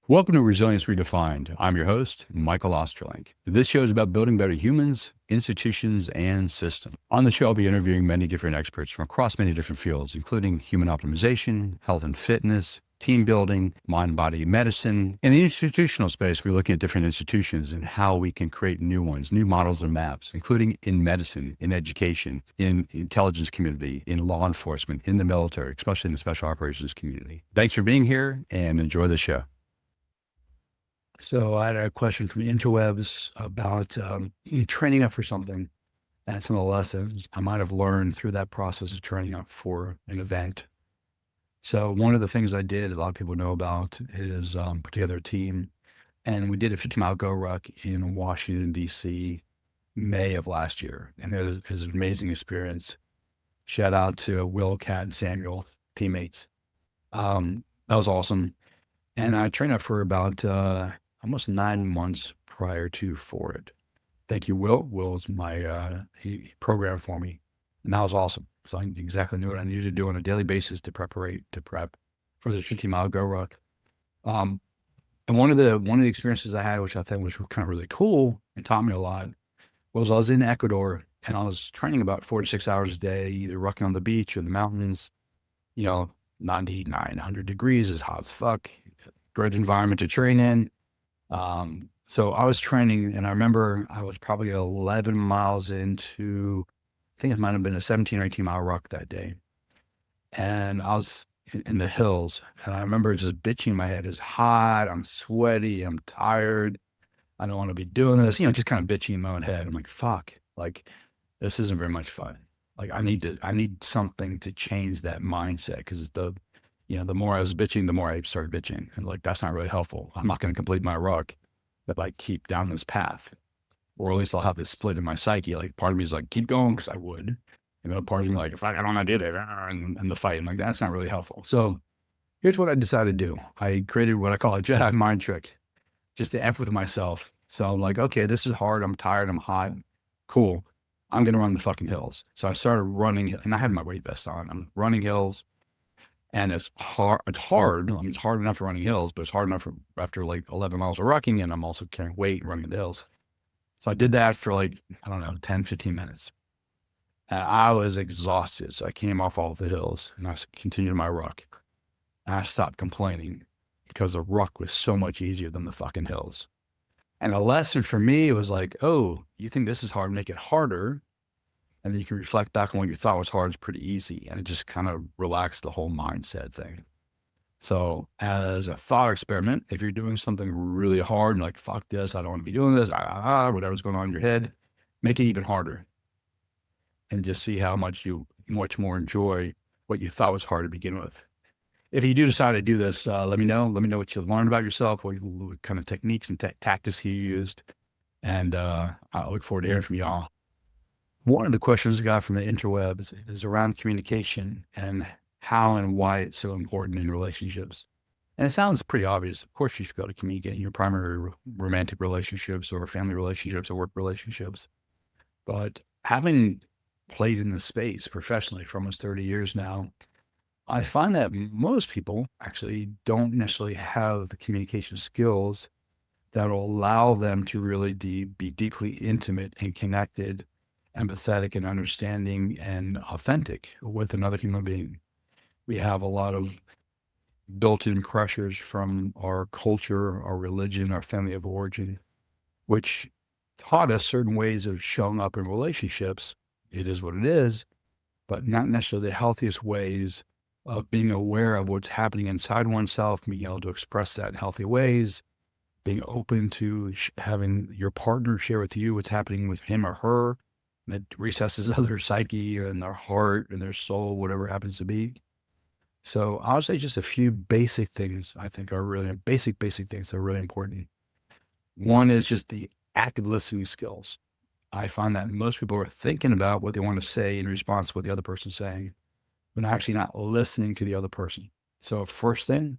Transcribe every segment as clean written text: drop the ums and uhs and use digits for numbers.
Welcome to Resilience Redefined. I'm your host, Michael Osterlink. This show is about building better humans, institutions, and systems. On the show, I'll be interviewing many different experts from across many different fields, including human optimization, health and fitness, team building, mind-body medicine. In the institutional space, we're looking at different institutions and how we can create new ones, new models and maps, including in medicine, in education, in intelligence community, in law enforcement, in the military, especially in the special operations community. Thanks for being here and enjoy the show. So I had a question from the interwebs about training up for something and some of the lessons I might have learned through that process of training up for an event. So one of the things I did, a lot of people know about, is put together a team, and we did a 50-mile GORUCK in Washington, D.C., May of last year. And it was an amazing experience. Shout out to Will, Kat, and Samuel, teammates. That was awesome. And I trained up for about almost 9 months prior to for it. Thank you, Will. Will's he programmed for me, and that was awesome. So I exactly knew what I needed to do on a daily basis to prep for the 50-mile GORUCK. And one of the experiences I had, which I think was kind of really cool and taught me a lot, was I was in Ecuador and I was training about 4 to 6 hours a day, either rucking on the beach or the mountains. 99, 100 degrees is hot as fuck. Great environment to train in. So I was training, and I remember I was probably 11 miles into, I think it might have been a 17 or 18 mile ruck that day. And I was in the hills, and I remember just bitching in my head. It's hot, I'm sweaty, I'm tired. I don't want to be doing this, just kind of bitching in my own head. I'm like, fuck, like this isn't very much fun. Like I need something to change that mindset. Cause the more I was bitching, the more I started bitching. And like, that's not really helpful. I'm not going to complete my ruck if I keep down this path, or at least I'll have this split in my psyche. Like part of me is like, keep going. Cause I would, part of me like, if I don't want to do that and the fight, I'm like, that's not really helpful. So here's what I decided to do. I created what I call a Jedi mind trick, just to F with myself. So I'm like, okay, this is hard. I'm tired. I'm hot. Cool. I'm going to run the fucking hills. So I started running, and I had my weight vest on. I'm running hills. And it's hard. It's hard. I mean, it's hard enough for running hills, but it's hard enough after like 11 miles of rucking, and I'm also carrying weight running the hills. So I did that for like, I don't know, 10, 15 minutes. And I was exhausted. So I came off all of the hills and I continued my ruck. And I stopped complaining because the ruck was so much easier than the fucking hills. And a lesson for me was like, oh, you think this is hard, make it harder. And then you can reflect back on what you thought was hard is pretty easy. And it just kind of relaxed the whole mindset thing. So as a thought experiment, if you're doing something really hard and like, fuck this, I don't want to be doing this, whatever's going on in your head, make it even harder. And just see how much you much more enjoy what you thought was hard to begin with. If you do decide to do this, let me know. Let me know what you learned about yourself, what kind of techniques and tactics you used. And I look forward to hearing from y'all. One of the questions I got from the interwebs is around communication and how and why it's so important in relationships. And it sounds pretty obvious. Of course, you should be able to communicate in your primary romantic relationships or family relationships or work relationships. But having played in this space professionally for almost 30 years now, I find that most people actually don't necessarily have the communication skills that will allow them to really be deeply intimate and connected, empathetic and understanding and authentic with another human being. We have a lot of built-in pressures from our culture, our religion, our family of origin, which taught us certain ways of showing up in relationships. It is what it is, but not necessarily the healthiest ways of being aware of what's happening inside oneself, being able to express that in healthy ways, being open to having your partner share with you what's happening with him or her that recesses of their psyche and their heart and their soul, whatever it happens to be. So I would say just a few basic things I think are really basic things that are really important. One is just the active listening skills. I find that most people are thinking about what they want to say in response to what the other person's saying, but actually not listening to the other person. So first thing,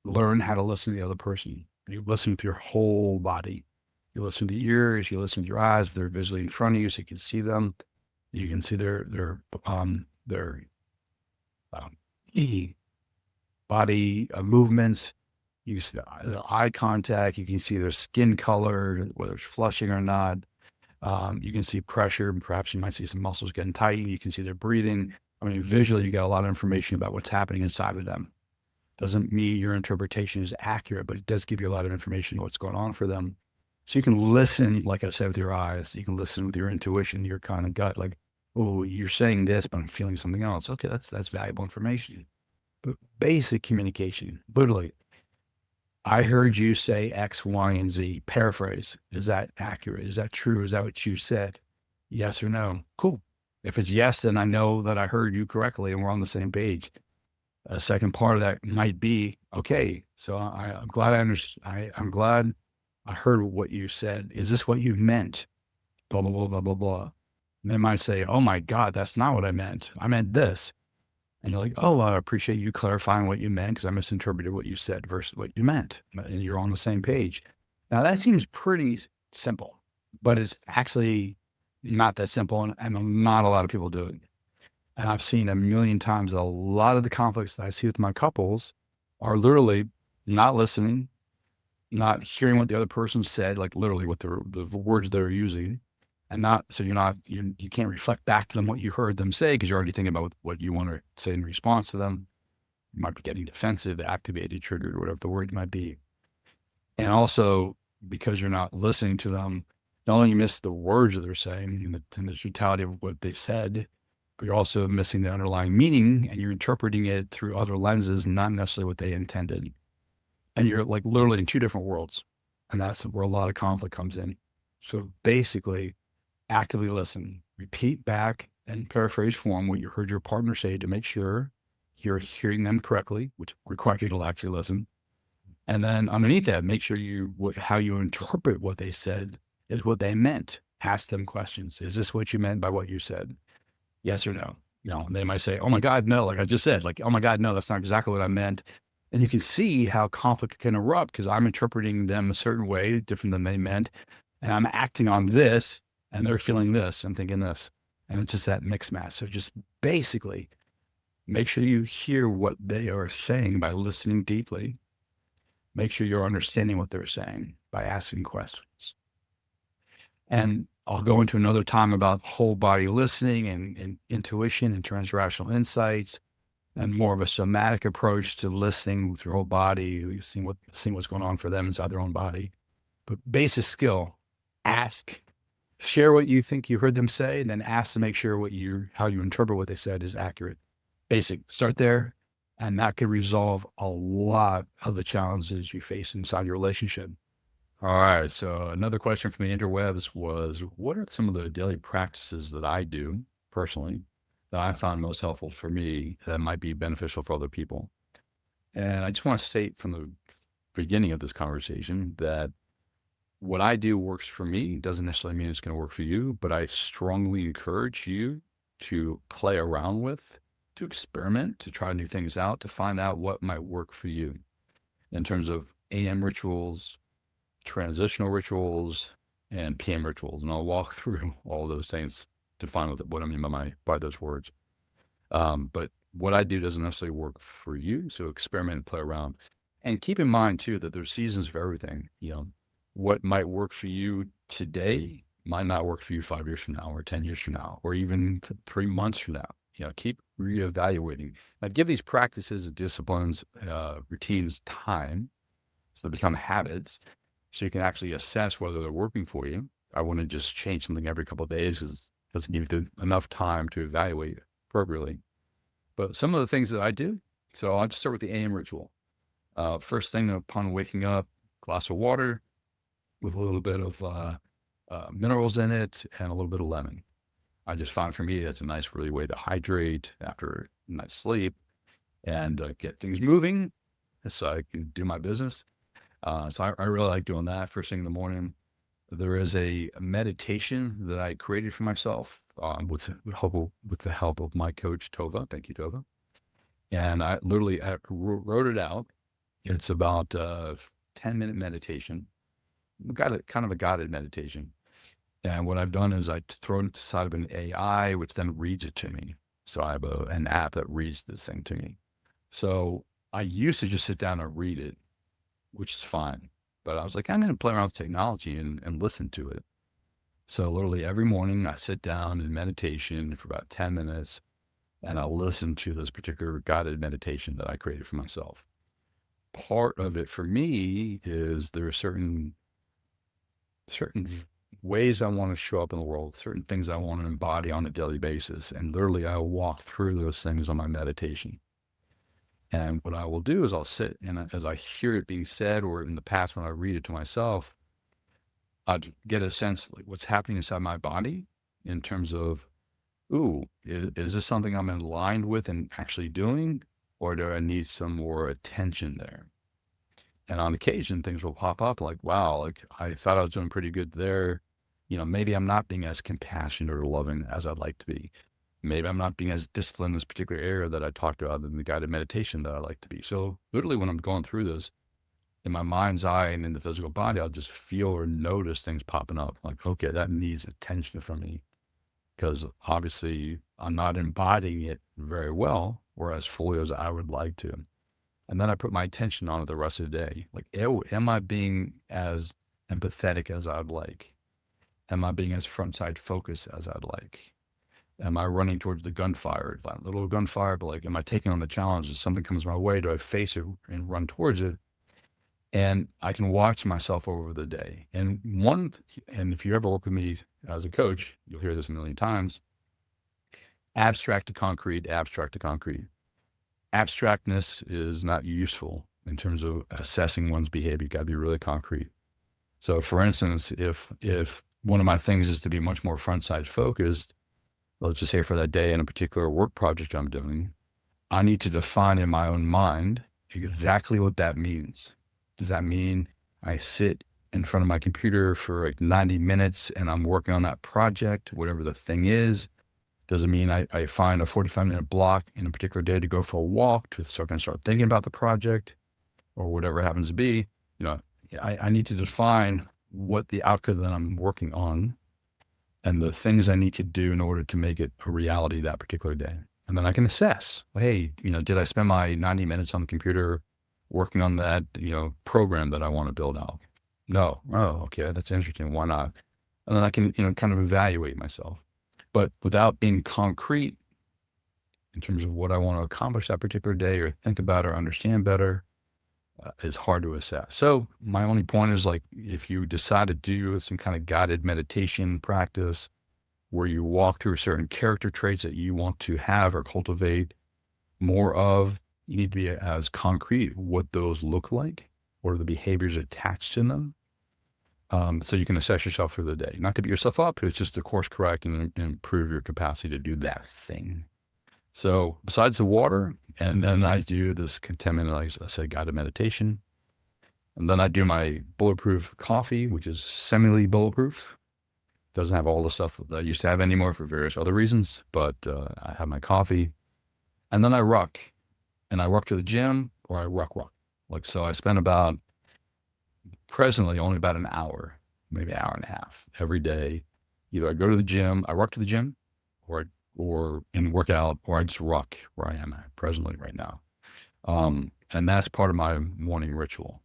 learn how to listen to the other person. You listen with your whole body. You listen to the ears, you listen with your eyes. If they're visually in front of you, so you can see them. You can see their body movements. You can see the eye contact. You can see their skin color, whether it's flushing or not. You can see pressure. Perhaps you might see some muscles getting tight. You can see their breathing. I mean, visually, you get a lot of information about what's happening inside of them. Doesn't mean your interpretation is accurate, but it does give you a lot of information on what's going on for them. So you can listen, like I said, with your eyes. You can listen with your intuition, your kind of gut, like, oh, you're saying this, but I'm feeling something else. Okay, that's valuable information. But basic communication, literally, I heard you say X, Y, and Z. Paraphrase. Is that accurate? Is that true? Is that what you said? Yes or no? Cool. If it's yes, then I know that I heard you correctly and we're on the same page. A second part of that might be, okay, so I'm glad I'm glad I heard what you said. Is this what you meant? Blah, blah, blah, blah, blah, blah. And they might say, oh my God, that's not what I meant. I meant this. And you're like, oh, I appreciate you clarifying what you meant because I misinterpreted what you said versus what you meant. And you're on the same page. Now, that seems pretty simple, but it's actually not that simple. And not a lot of people do it. And I've seen a million times a lot of the conflicts that I see with my couples are literally not listening, not hearing what the other person said, like literally what the words they're using, and not so you can't reflect back to them what you heard them say because you're already thinking about what you want to say in response to them. You might be getting defensive, activated, triggered, whatever the word might be. And also because you're not listening to them, not only you miss the words that they're saying and the totality of what they said, but you're also missing the underlying meaning and you're interpreting it through other lenses, not necessarily what they intended. And you're like literally in two different worlds. And that's where a lot of conflict comes in. So basically, actively listen, repeat back and paraphrase form what you heard your partner say to make sure you're hearing them correctly, which requires you to actually listen. And then underneath that, make sure how you interpret what they said is what they meant. Ask them questions. Is this what you meant by what you said? Yes or no? And they might say, oh my God, no, like I just said, like, oh my God, no, that's not exactly what I meant. And you can see how conflict can erupt because I'm interpreting them a certain way, different than they meant. And I'm acting on this and they're feeling this and thinking this. And it's just that mix match. So just basically make sure you hear what they are saying by listening deeply. Make sure you're understanding what they're saying by asking questions. And I'll go into another time about whole body listening and intuition and transrational insights and more of a somatic approach to listening with your whole body, seeing what's going on for them inside their own body. But basic skill, ask, share what you think you heard them say, and then ask to make sure how you interpret what they said is accurate. Basic, start there. And that can resolve a lot of the challenges you face inside your relationship. All right. So another question from the interwebs was, what are some of the daily practices that I do personally that I found most helpful for me that might be beneficial for other people? And I just want to state from the beginning of this conversation that what I do works for me doesn't necessarily mean it's going to work for you, but I strongly encourage you to play around with, to experiment, to try new things out, to find out what might work for you in terms of AM rituals, transitional rituals, and PM rituals. And I'll walk through all those things to find what I mean by those words. But what I do doesn't necessarily work for you. So experiment and play around. And keep in mind too, that there's seasons for everything. What might work for you today might not work for you 5 years from now or 10 years from now, or even 3 months from now. Keep reevaluating. Now give these practices and disciplines, routines time so they become habits so you can actually assess whether they're working for you. I wouldn't just change something every couple of days because it doesn't give you enough time to evaluate appropriately. But some of the things that I do, so I'll just start with the AM ritual. First thing upon waking up, glass of water with a little bit of minerals in it and a little bit of lemon. I just find for me that's a nice really way to hydrate after a nice sleep and get things moving so I can do my business. So I really like doing that first thing in the morning. There is a meditation that I created for myself with the help of my coach, Tova. Thank you, Tova. And I literally wrote it out. It's about a 10-minute meditation. Got it, kind of a guided meditation. And what I've done is I throw it inside of an AI, which then reads it to me. So I have an app that reads this thing to me. So I used to just sit down and read it. which is fine. But I was like, I'm going to play around with technology and listen to it. So literally every morning I sit down in meditation for about 10 minutes and I'll listen to this particular guided meditation that I created for myself. Part of it for me is there are certain ways I want to show up in the world, certain things I want to embody on a daily basis. And literally I walk through those things on my meditation. And what I will do is I'll sit and as I hear it being said, or in the past when I read it to myself, I'd get a sense of like what's happening inside my body in terms of, ooh, is this something I'm aligned with and actually doing, or do I need some more attention there? And on occasion, things will pop up like, wow, like I thought I was doing pretty good there. Maybe I'm not being as compassionate or loving as I'd like to be. Maybe I'm not being as disciplined in this particular area that I talked about in the guided meditation that I like to be. So literally when I'm going through this, in my mind's eye and in the physical body, I'll just feel or notice things popping up like, okay, that needs attention from me because obviously I'm not embodying it very well or as fully as I would like to. And then I put my attention on it the rest of the day. Like, am I being as empathetic as I'd like? Am I being as front side focused as I'd like? Am I running towards the gunfire? Like little gunfire, but like, am I taking on the challenge? If something comes my way, do I face it and run towards it? And I can watch myself over the day. And if you ever work with me as a coach, you'll hear this a million times. Abstract to concrete, abstract to concrete. Abstractness is not useful in terms of assessing one's behavior. You got to be really concrete. So for instance, if one of my things is to be much more front side focused, let's just say for that day in a particular work project I'm doing, I need to define in my own mind exactly what that means. Does that mean I sit in front of my computer for like 90 minutes and I'm working on that project, whatever the thing is? Does it mean I find a 45-minute block in a particular day to go for a walk to start thinking about the project or whatever it happens to be? I need to define what the outcome that I'm working on and the things I need to do in order to make it a reality that particular day. And then I can assess, hey, did I spend my 90 minutes on the computer working on that, program that I want to build out? No. Oh, okay. That's interesting. Why not? And then I can, kind of evaluate myself, but without being concrete in terms of what I want to accomplish that particular day or think about or understand better is hard to assess. So my only point is like, if you decide to do some kind of guided meditation practice where you walk through certain character traits that you want to have or cultivate more of, you need to be as concrete what those look like, what are the behaviors attached to them. So you can assess yourself through the day, not to beat yourself up. It's just to course correct and improve your capacity to do that thing. So besides the water, and then I do this 10 minute, like I said, guided meditation. And then I do my bulletproof coffee, which is semi-bulletproof. Doesn't have all the stuff that I used to have anymore for various other reasons, but I have my coffee. And then I ruck. And I ruck to the gym or I ruck. Like, so I spend presently only about an hour, maybe an hour and a half every day. Either I go to the gym, I ruck to the gym, or and work out, or I just ruck where I am at presently right now. And that's part of my morning ritual.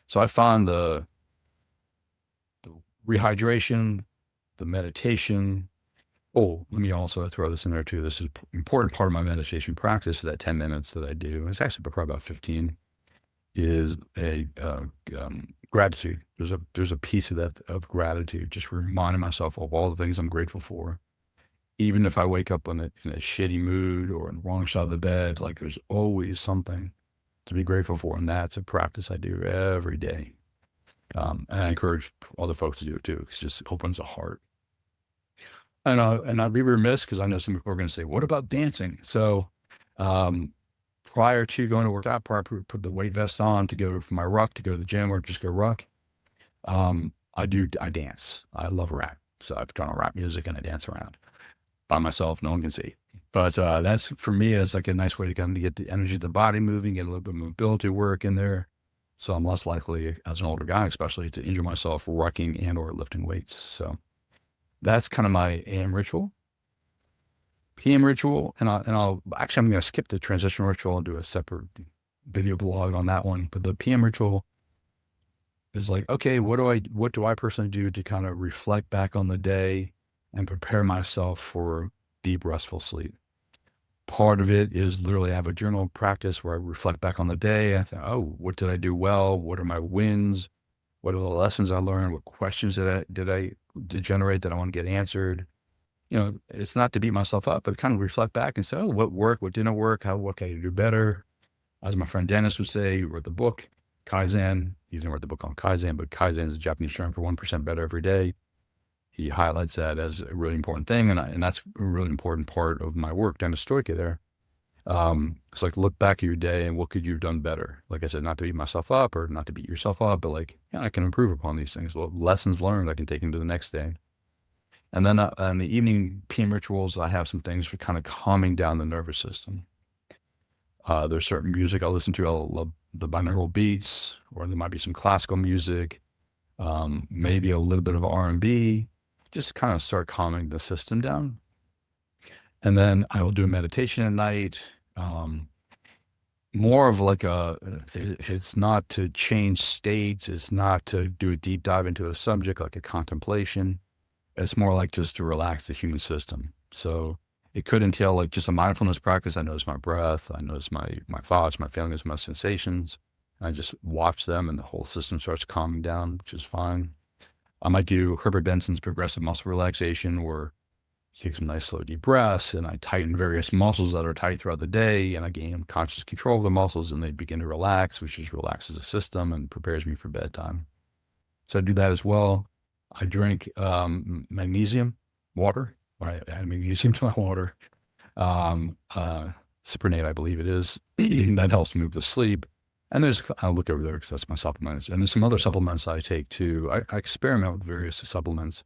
So I find the rehydration, the meditation. Oh, let me also throw this in there too. This is an important part of my meditation practice, that 10 minutes that I do. It's actually probably about 15, is a gratitude. There's a piece of that, of gratitude, just reminding myself of all the things I'm grateful for. Even if I wake up in a shitty mood or in the wrong side of the bed, like there's always something to be grateful for. And that's a practice I do every day. And I encourage other folks to do it too, because it just opens the heart. And I'd be remiss because I know some people are going to say, what about dancing? So prior to going to work out, prior to put the weight vest on to go for my ruck, to go to the gym or just go ruck, I dance. I love rap. So I put on rap music and I dance around by myself. No one can see. But that's, for me, is like a nice way to kind of get the energy of the body moving, get a little bit of mobility work in there. So I'm less likely, as an older guy especially, to injure myself rucking and or lifting weights. So that's kind of my AM ritual. PM ritual, and I'm going to skip the transition ritual and do a separate video blog on that one. But the PM ritual is like, okay, what do I personally do to kind of reflect back on the day and prepare myself for deep, restful sleep? Part of it is literally I have a journal practice where I reflect back on the day. I think, oh, what did I do well? What are my wins? What are the lessons I learned? What questions did I generate that I want to get answered? It's not to beat myself up, but kind of reflect back and say, oh, what worked? What didn't work? What can I do better? As my friend Dennis would say, he wrote the book, Kaizen. He didn't write the book on Kaizen, but Kaizen is a Japanese term for 1% better every day. He highlights that as a really important thing. And that's a really important part of my work, Dennis Stoika there. It's like, look back at your day and what could you have done better? Like I said, not to beat myself up or not to beat yourself up, but like, yeah, I can improve upon these things. Well, lessons learned I can take into the next day. And then in the evening PM rituals, I have some things for kind of calming down the nervous system. There's certain music I'll listen to. I'll love the binaural beats, or there might be some classical music, maybe a little bit of R&B, just kind of start calming the system down. And then I will do a meditation at night. More of like it's not to change states. It's not to do a deep dive into a subject like a contemplation. It's more like just to relax the human system. So it could entail like just a mindfulness practice. I notice my breath. I notice my thoughts, my feelings, my sensations. I just watch them and the whole system starts calming down, which is fine. I might do Herbert Benson's progressive muscle relaxation, where you take some nice slow deep breaths and I tighten various muscles that are tight throughout the day, and I gain conscious control of the muscles and they begin to relax, which just relaxes the system and prepares me for bedtime. So I do that as well. I drink magnesium water. I add magnesium to my water. Cyprinate, I believe it is. That helps me with the sleep. And I'll look over there because that's my supplements. And there's some other supplements I take too. I experiment with various supplements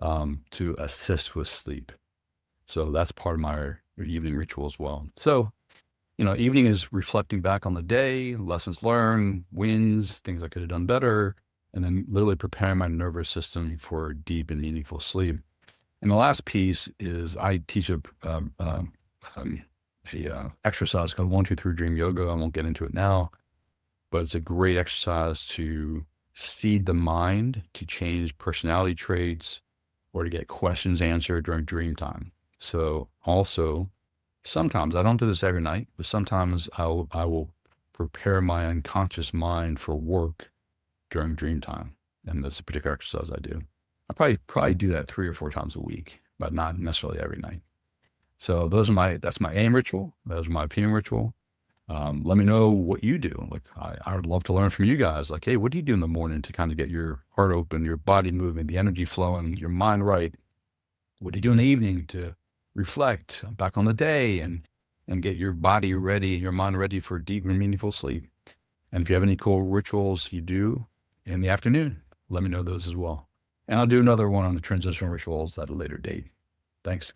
to assist with sleep. So that's part of my evening ritual as well. So, evening is reflecting back on the day, lessons learned, wins, things I could have done better, and then literally preparing my nervous system for deep and meaningful sleep. And the last piece is I teach a exercise called 1-2-3 Dream Yoga. I won't get into it now, but it's a great exercise to seed the mind to change personality traits or to get questions answered during dream time. So also, sometimes, I don't do this every night, but sometimes I will prepare my unconscious mind for work during dream time. And that's a particular exercise I do. I probably do that 3 or 4 times a week, but not necessarily every night. So that's my AM ritual. Those are my PM ritual. Let me know what you do. Like, I would love to learn from you guys. Like, hey, what do you do in the morning to kind of get your heart open, your body moving, the energy flowing, your mind right? What do you do in the evening to reflect back on the day and get your body ready, your mind ready for deep and meaningful sleep? And if you have any cool rituals you do in the afternoon, let me know those as well. And I'll do another one on the transitional rituals at a later date. Thanks.